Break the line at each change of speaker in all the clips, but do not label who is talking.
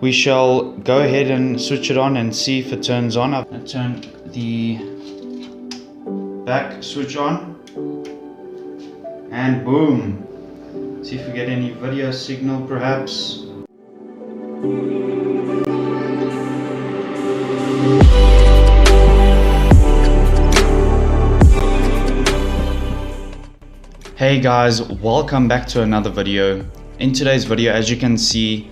we shall go ahead and switch it on and see if it turns on. I've turned the back switch on and boom. See if we get any video signal perhaps. Hey guys, welcome back to another video. In today's video, as you can see,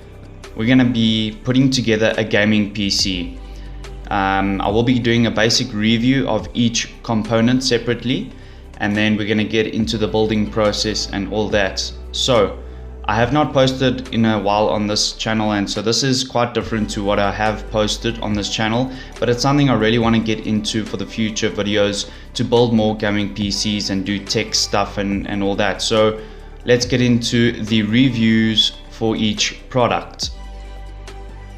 we're going to be putting together a gaming PC. I will be doing a basic review of each component separately, and then we're going to get into the building process and all that. So I have not posted in a while on this channel, and so this is quite different to what I have posted on this channel, but it's something I really want to get into for the future videos, to build more gaming PCs and do tech stuff and all that. So let's get into the reviews for each product.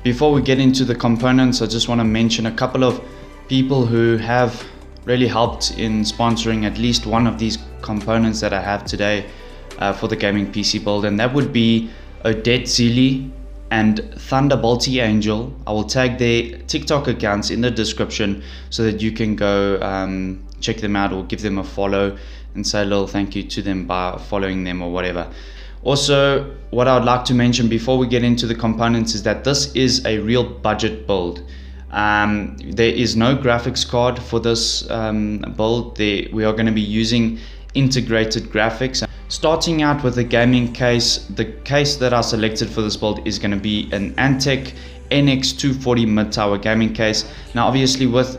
Before we get into the components, I just want to mention a couple of people who have really helped in sponsoring at least one of these components that I have today for the gaming PC build, and that would be Odette Zeely and Thunderbolty Angel. I will tag their TikTok accounts in the description so that you can go check them out or give them a follow and say a little thank you to them by following them or whatever. Also, what I would like to mention before we get into the components is that this is a real budget build. There is no graphics card for this build. We are going to be using integrated graphics. Starting out with the gaming case, the case that I selected for this build is going to be an Antec NX240 Mid-Tower gaming case. Now obviously with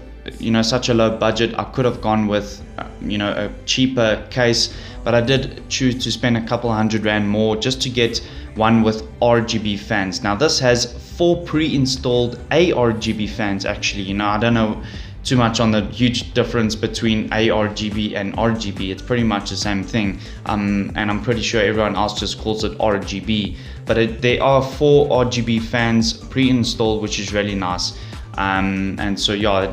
such a low budget, I could have gone with a cheaper case, but I did choose to spend a couple $100 more just to get one with RGB fans. Now this has 4 pre-installed ARGB fans actually. I don't know too much on the huge difference between ARGB and RGB. It's pretty much the same thing, and I'm pretty sure everyone else just calls it RGB, but there are 4 RGB fans pre-installed, which is really nice. And so yeah,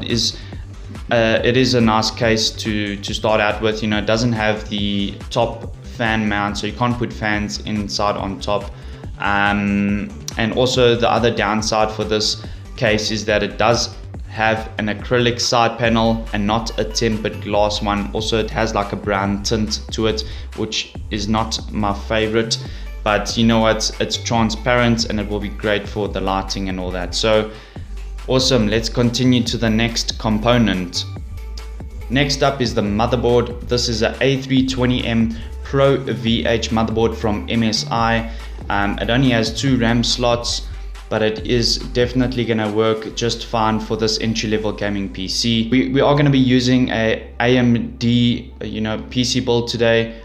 it is a nice case to start out with. It doesn't have the top fan mount, so you can't put fans inside on top, and also the other downside for this case is that it does have an acrylic side panel and not a tempered glass one. Also, it has like a brown tint to it, which is not my favorite, but you know what, it's transparent and it will be great for the lighting and all that. So awesome, let's continue to the next component. Next up is the motherboard. This is a A320m PRO-VH motherboard from MSI. It only has 2 RAM slots, but it is definitely going to work just fine for this entry-level gaming PC. We are going to be using a AMD PC build today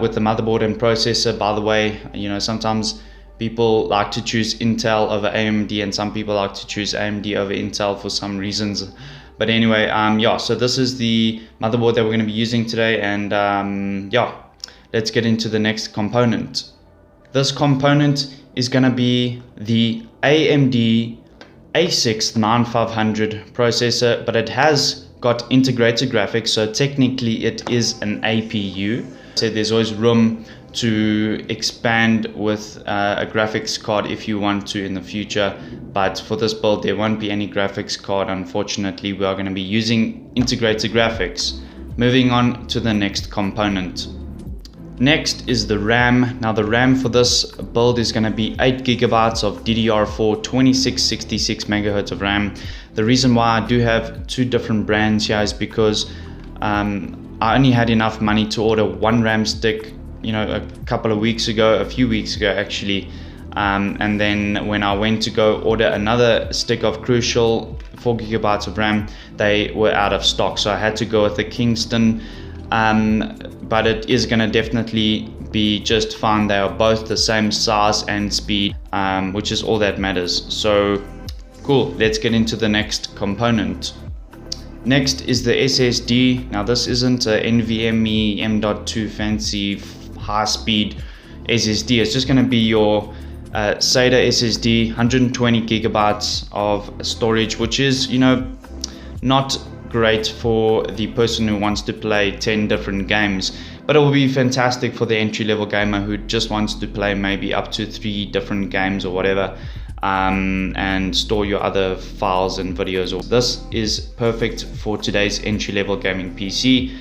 with the motherboard and processor. By the way, sometimes people like to choose Intel over AMD, and some people like to choose AMD over Intel for some reasons. But anyway, yeah, so this is the motherboard that we're going to be using today, and yeah, let's get into the next component. This component is going to be the AMD A6 9500 processor, but it has got integrated graphics, so technically it is an APU. So there's always room to expand with a graphics card if you want to in the future, but for this build there won't be any graphics card, unfortunately. We are going to be using integrated graphics. Moving on to the next component. Next is the RAM. Now the RAM for this build is going to be 8 GB of DDR4 2666 MHz of RAM. The reason why I do have 2 different brands here is because I only had enough money to order 1 RAM stick a few weeks ago actually, and then when I went to go order another stick of Crucial 4 GB of RAM, they were out of stock, so I had to go with the Kingston. But it is going to definitely be just fine. They are both the same size and speed, which is all that matters. So cool, let's get into the next component. Next is the SSD. Now this isn't a NVMe M.2 fancy high speed SSD. It's just going to be your SATA SSD, 120 gigabytes of storage, which is not great for the person who wants to play 10 different games, but it will be fantastic for the entry-level gamer who just wants to play maybe up to 3 different games or whatever. and store your other files and videos. This is perfect for today's entry-level gaming PC.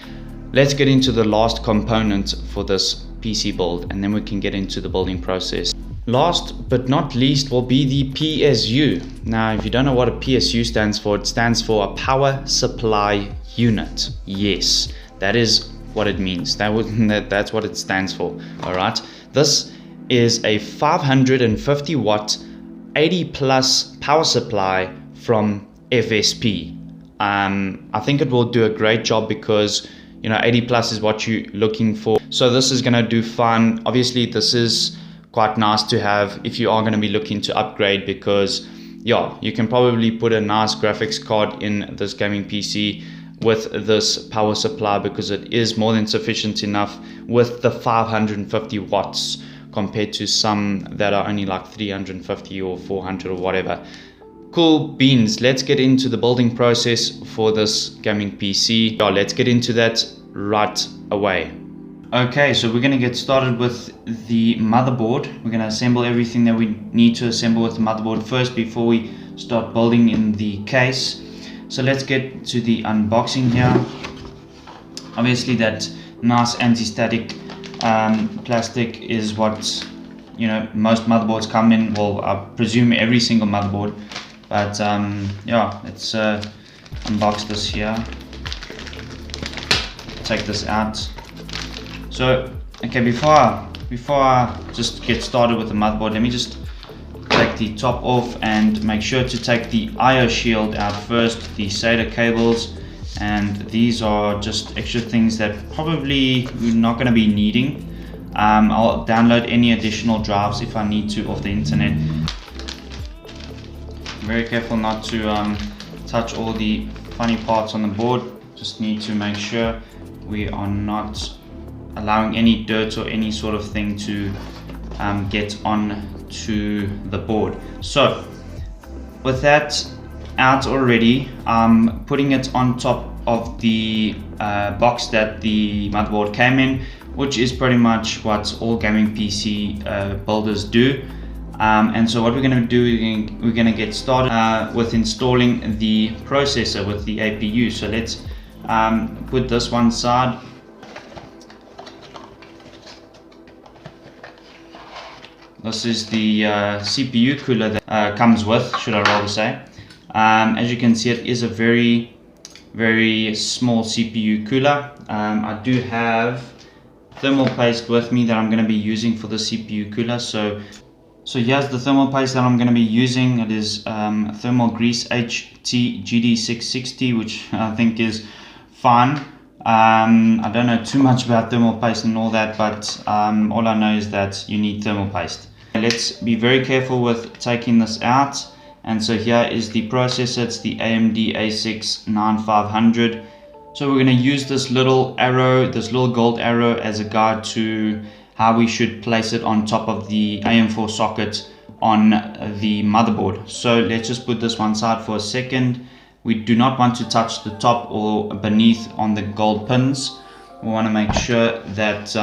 Let's get into the last component for this PC build, and then we can get into the building process. Last but not least will be the PSU. Now, if you don't know what a PSU stands for, it stands for a power supply unit. Yes, that is what it means. That's what it stands for. All right. This is a 550 watt, 80 plus power supply from FSP. I think it will do a great job because 80 plus is what you're looking for. So this is gonna do fine. Obviously, this is quite nice to have if you are going to be looking to upgrade, because yeah, you can probably put a nice graphics card in this gaming PC with this power supply, because it is more than sufficient enough with the 550 watts compared to some that are only like 350 or 400 or whatever. Cool beans. Let's get into the building process for this gaming PC. Yeah, let's get into that right away. Okay, so we're going to get started with the motherboard. We're going to assemble everything that we need to assemble with the motherboard first before we start building in the case. So let's get to the unboxing here. Obviously that nice anti-static plastic is what most motherboards come in. Well, I presume every single motherboard, but yeah, let's unbox this here. Take this out. So, okay, before I just get started with the motherboard, let me just take the top off and make sure to take the IO shield out first, the SATA cables, and these are just extra things that probably we're not going to be needing. I'll download any additional drives if I need to off the internet. Very careful not to touch all the funny parts on the board. Just need to make sure we are not allowing any dirt or any sort of thing to get on to the board. So with that out already, I'm putting it on top of the box that the motherboard came in, which is pretty much what all gaming PC builders do. And so what we're going to do, we're going to get started with installing the processor with the APU. So let's put this one side. This is the CPU cooler that comes with, should I rather say. As you can see, it is a very, very small CPU cooler. I do have thermal paste with me that I'm going to be using for the CPU cooler. So here's the thermal paste that I'm going to be using. It is Thermal Grease HT GD660, which I think is fine. I don't know too much about thermal paste and all that, but all I know is that you need thermal paste. Let's be very careful with taking this out. And so here is the processor. It's the AMD A6 9500. So we're going to use this little arrow, this little gold arrow, as a guide to how we should place it on top of the AM4 socket on the motherboard. So let's just put this one side for a second. We do not want to touch the top or beneath on the gold pins. We want to make sure that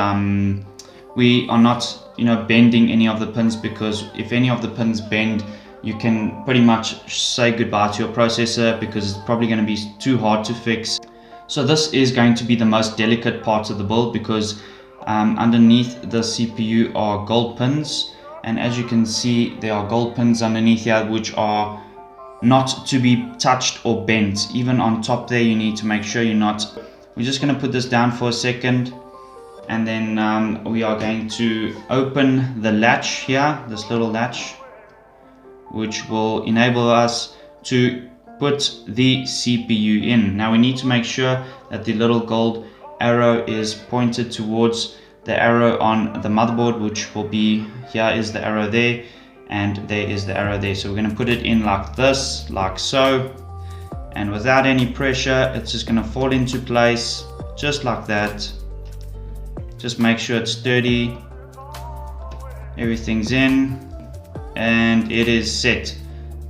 we are not bending any of the pins, because if any of the pins bend, you can pretty much say goodbye to your processor, because it's probably going to be too hard to fix. So this is going to be the most delicate part of the build, because underneath the CPU are gold pins, and as you can see, there are gold pins underneath here which are not to be touched or bent. Even on top there, you need to make sure you're not. We're just going to put this down for a second, and then we are going to open the latch here, this little latch, which will enable us to put the CPU in. Now we need to make sure that the little gold arrow is pointed towards the arrow on the motherboard, which will be, here is the arrow there, and there is the arrow there. So we're going to put it in like this, like so, and without any pressure, it's just going to fall into place just like that. Just make sure it's sturdy, everything's in, and it is set.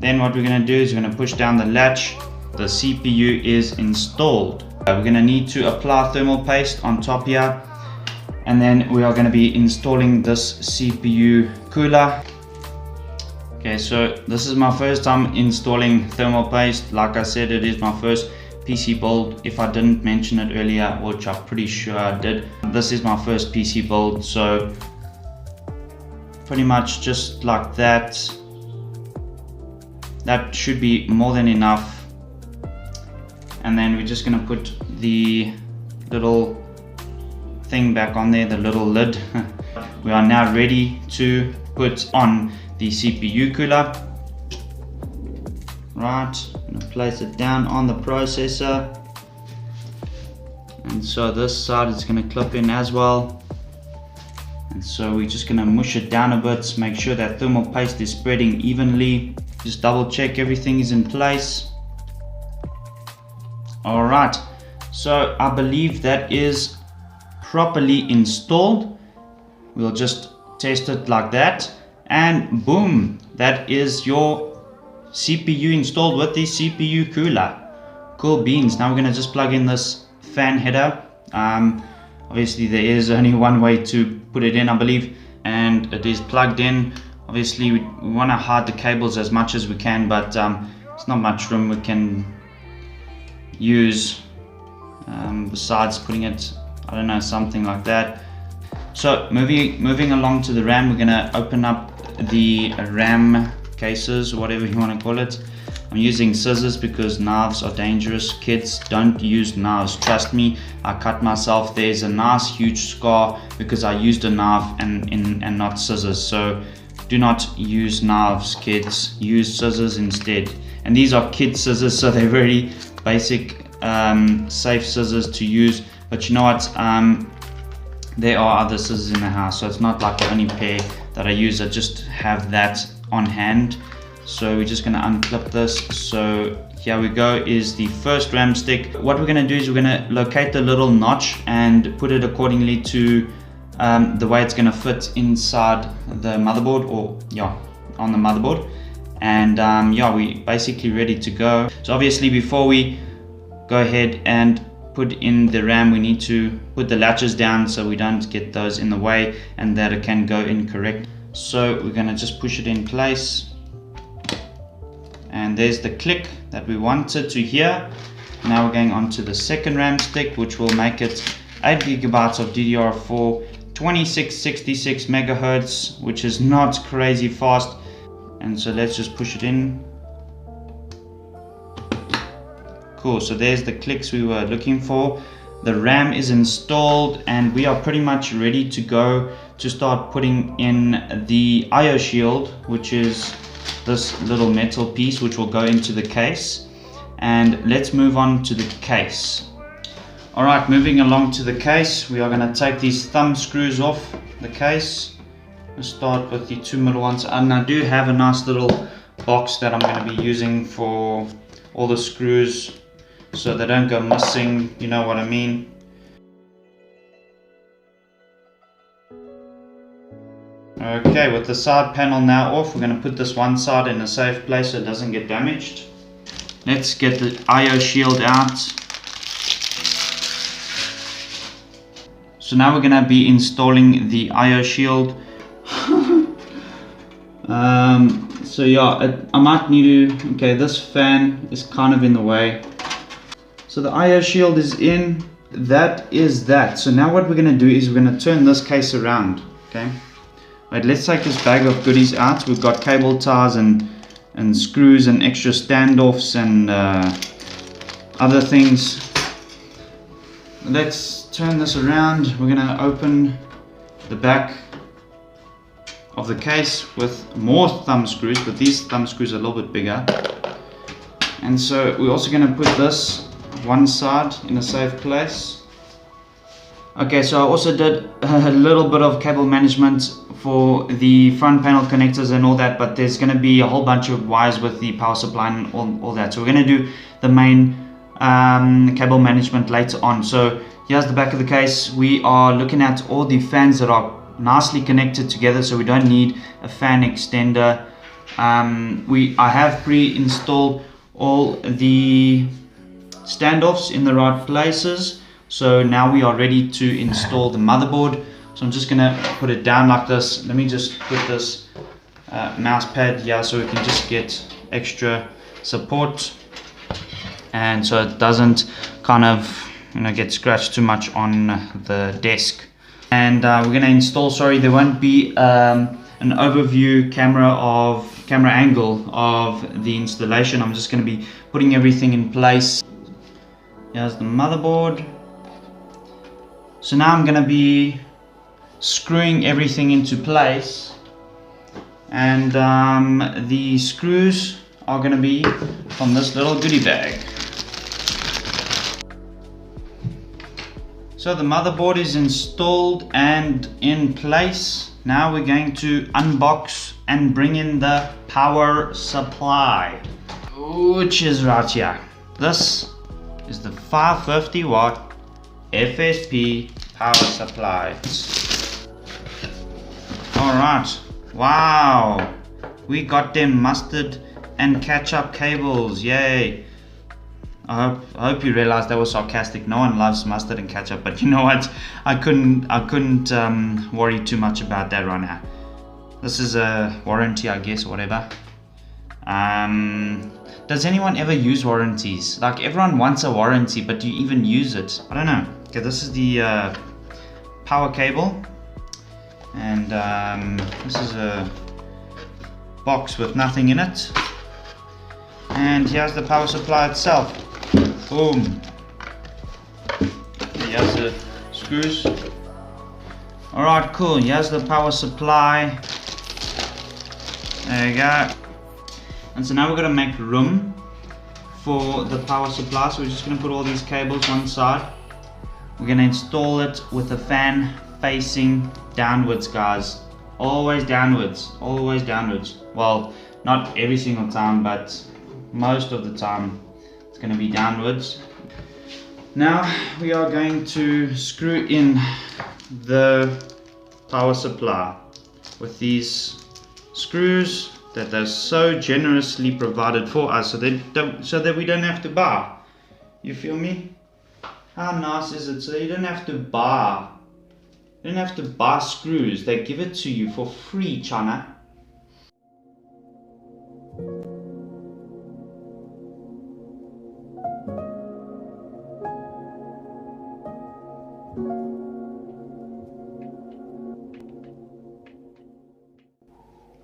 Then what we're going to do is we're going to push down the latch. The CPU is installed. We're going to need to apply thermal paste on top here, and then we are going to be installing this CPU cooler. Okay, Okay, so this is my first time installing thermal paste. Like I said, it is my first PC build. If I didn't mention it earlier, which I'm pretty sure I did, this is my first PC build. So pretty much just like that. That should be more than enough. And then we're just gonna put the little thing back on there, the little lid. We are now ready to put on the CPU cooler. Right, I'm gonna place it down on the processor. And so this side is gonna clip in as well. And so we're just gonna mush it down a bit, make sure that thermal paste is spreading evenly. Just double check everything is in place. All right, so I believe that is properly installed. We'll just test it like that, and boom, that is your CPU installed with the CPU cooler. Cool beans. Now we're gonna just plug in this fan header. Obviously there is only one way to put it in, I believe, and it is plugged in. Obviously we want to hide the cables as much as we can, but there's not much room we can use besides putting it, I don't know, something like that. So moving along to the RAM, we're gonna open up the RAM cases, whatever you want to call it. I'm using scissors because knives are dangerous. Kids, don't use knives, trust me. I cut myself. There's a nice huge scar because I used a knife and not scissors. So do not use knives, kids. Use scissors instead. And these are kid scissors, so they're very basic, safe scissors to use. But you know what? There are other scissors in the house, so it's not like the only pair that I use. I just have that on hand. So we're just gonna unclip this. So here we go, is the first RAM stick. What we're gonna do is we're gonna locate the little notch and put it accordingly to the way it's gonna fit inside the motherboard, or yeah, on the motherboard. And yeah, we're basically ready to go. So obviously before we go ahead and put in the RAM, we need to put the latches down so we don't get those in the way and that it can go in correct. So we're gonna just push it in place. And there's the click that we wanted to hear. Now we're going on to the second RAM stick, which will make it 8 GB of DDR4, 2666 megahertz, which is not crazy fast. And so let's just push it in. Cool, so there's the clicks we were looking for. The RAM is installed and we are pretty much ready to go to start putting in the IO shield, which is this little metal piece which will go into the case. And let's move on to the case. Alright, moving along to the case, we are going to take these thumb screws off the case. Let's start with the two middle ones, and I do have a nice little box that I'm going to be using for all the screws so they don't go missing, you know what I mean. Okay, with the side panel now off, we're going to put this one side in a safe place so it doesn't get damaged. Let's get the IO shield out. So now we're going to be installing the IO shield. So yeah, I might need to, okay, this fan is kind of in the way. So the IO shield is in, that is that. So now what we're going to do is we're going to turn this case around, okay. Right, let's take this bag of goodies out. We've got cable ties and screws and extra standoffs and other things. Let's turn this around. We're going to open the back of the case with more thumb screws, but these thumb screws are a little bit bigger. And so we're also going to put this one side in a safe place. Okay, so I also did a little bit of cable management for the front panel connectors and all that, but there's going to be a whole bunch of wires with the power supply and all that. So we're going to do the main cable management later on. So here's the back of the case. We are looking at all the fans that are nicely connected together, so we don't need a fan extender. I have pre-installed all the standoffs in the right places, so now we are ready to install the motherboard. So I'm just gonna put it down like this. Let me just put this mouse pad here, so we can just get extra support, and so it doesn't kind of get scratched too much on the desk. And we're going to install, sorry, there won't be an overview camera angle of the installation. I'm just going to be putting everything in place. Here's the motherboard. So now I'm going to be screwing everything into place, and the screws are going to be from this little goodie bag. So the motherboard is installed and in place. Now we're going to unbox and bring in the power supply, which is right here. This is the 550 watt FSP power supply. Alright, wow, we got them mustard and ketchup cables, yay. I hope you realized that was sarcastic. No one loves mustard and ketchup, but you know what? I couldn't worry too much about that right now. This is a warranty, I guess, or whatever. Does anyone ever use warranties? Like, everyone wants a warranty, but do you even use it? I don't know. Okay, this is the power cable, and this is a box with nothing in it. And here's the power supply itself. Boom. Here's the screws. Alright, cool. Here's the power supply. There you go. And so now we're going to make room for the power supply. So we're just going to put all these cables one side. We're going to install it with the fan facing downwards, guys. Always downwards. Always downwards. Well, not every single time, but most of the time it's going to be downwards. Now we are going to screw in the power supply with these screws that they're so generously provided for us, so that we don't have to buy. You feel me? How nice is it? So you don't have to buy. You don't have to buy screws. They give it to you for free, China.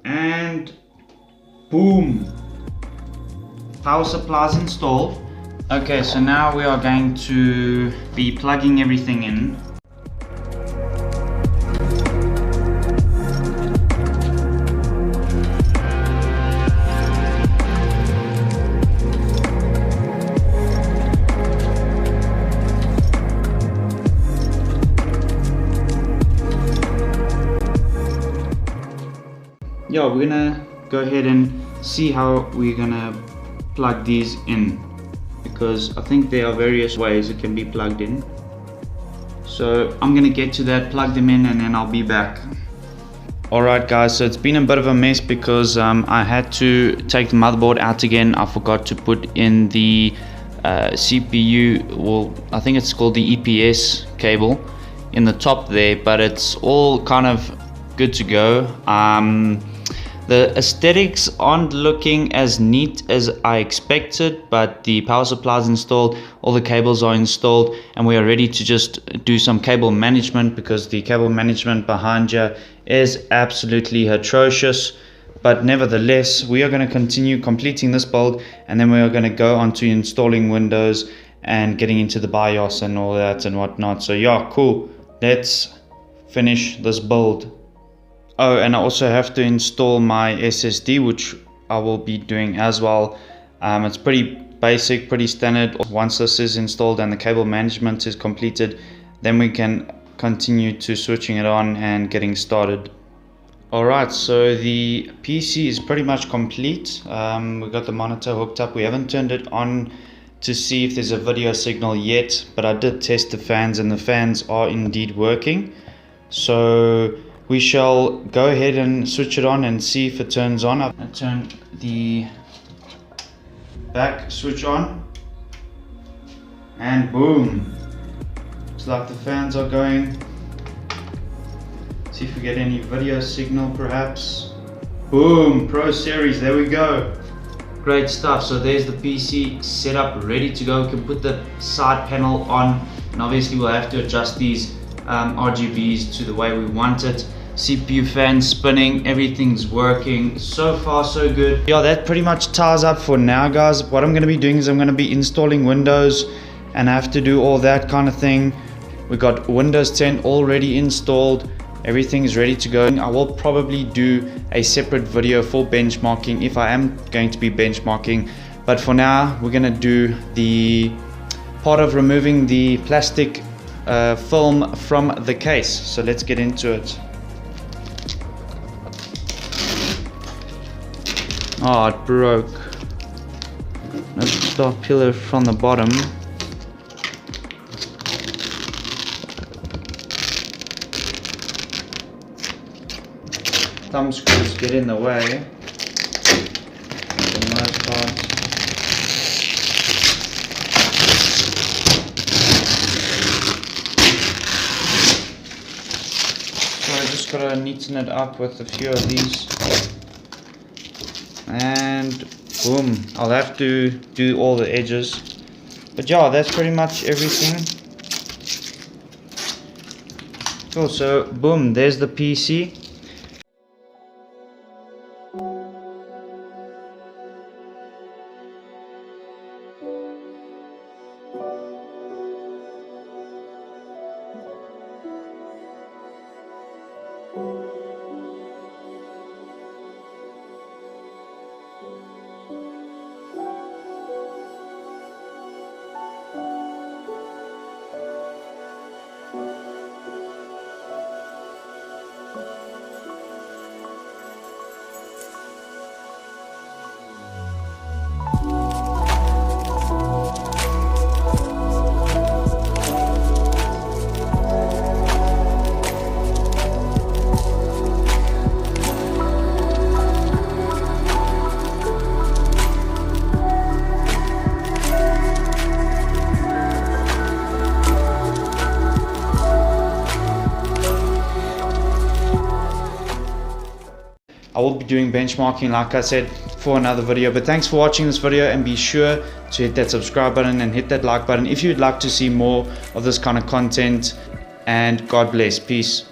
And boom, power supply is installed. Okay, so now we are going to be plugging everything in. Yeah, we're gonna go ahead and see how we're gonna plug these in, because I think there are various ways it can be plugged in. So I'm gonna get to that, plug them in, and then I'll be back. Alright guys, so it's been a bit of a mess because I had to take the motherboard out again. I forgot to put in the CPU, well, I think it's called the EPS cable in the top there, but it's all kind of good to go. The aesthetics aren't looking as neat as I expected, but the power supply is installed, all the cables are installed, and we are ready to just do some cable management, because the cable management behind you is absolutely atrocious. But nevertheless, we are going to continue completing this build, and then we are going to go on to installing Windows and getting into the BIOS and all that and whatnot. So yeah, cool. Let's finish this build. Oh, and I also have to install my SSD, which I will be doing as well. It's pretty basic, pretty standard. Once this is installed and the cable management is completed, then we can continue to switching it on and getting started. Alright, so the PC is pretty much complete. We got the monitor hooked up. We haven't turned it on to see if there's a video signal yet, but I did test the fans, and the fans are indeed working. So we shall go ahead and switch it on and see if it turns on. I turn the back switch on, and boom, looks like the fans are going. See if we get any video signal perhaps. Boom, Pro Series, there we go. Great stuff. So there's the PC set up, ready to go. We can put the side panel on, and obviously we'll have to adjust these RGBs to the way we want it. CPU fan spinning, everything's working. So far so good. Yeah, that pretty much ties up for now, guys. What I'm going to be doing is I'm going to be installing Windows, and I have to do all that kind of thing. We got Windows 10 already installed. Everything is ready to go. I will probably do a separate video for benchmarking if I am going to be benchmarking. But for now, we're going to do the part of removing the plastic film from the case. So let's get into it. Oh, it broke. Let's start peel it from the bottom. Thumb screws get in the way for the most part. So I just gotta neaten it up with a few of these, and boom, I'll have to do all the edges, but yeah, that's pretty much everything. Cool. So boom, there's the PC. I will be doing benchmarking, like I said, for another video. But thanks for watching this video, and be sure to hit that subscribe button and hit that like button if you'd like to see more of this kind of content. And God bless. Peace.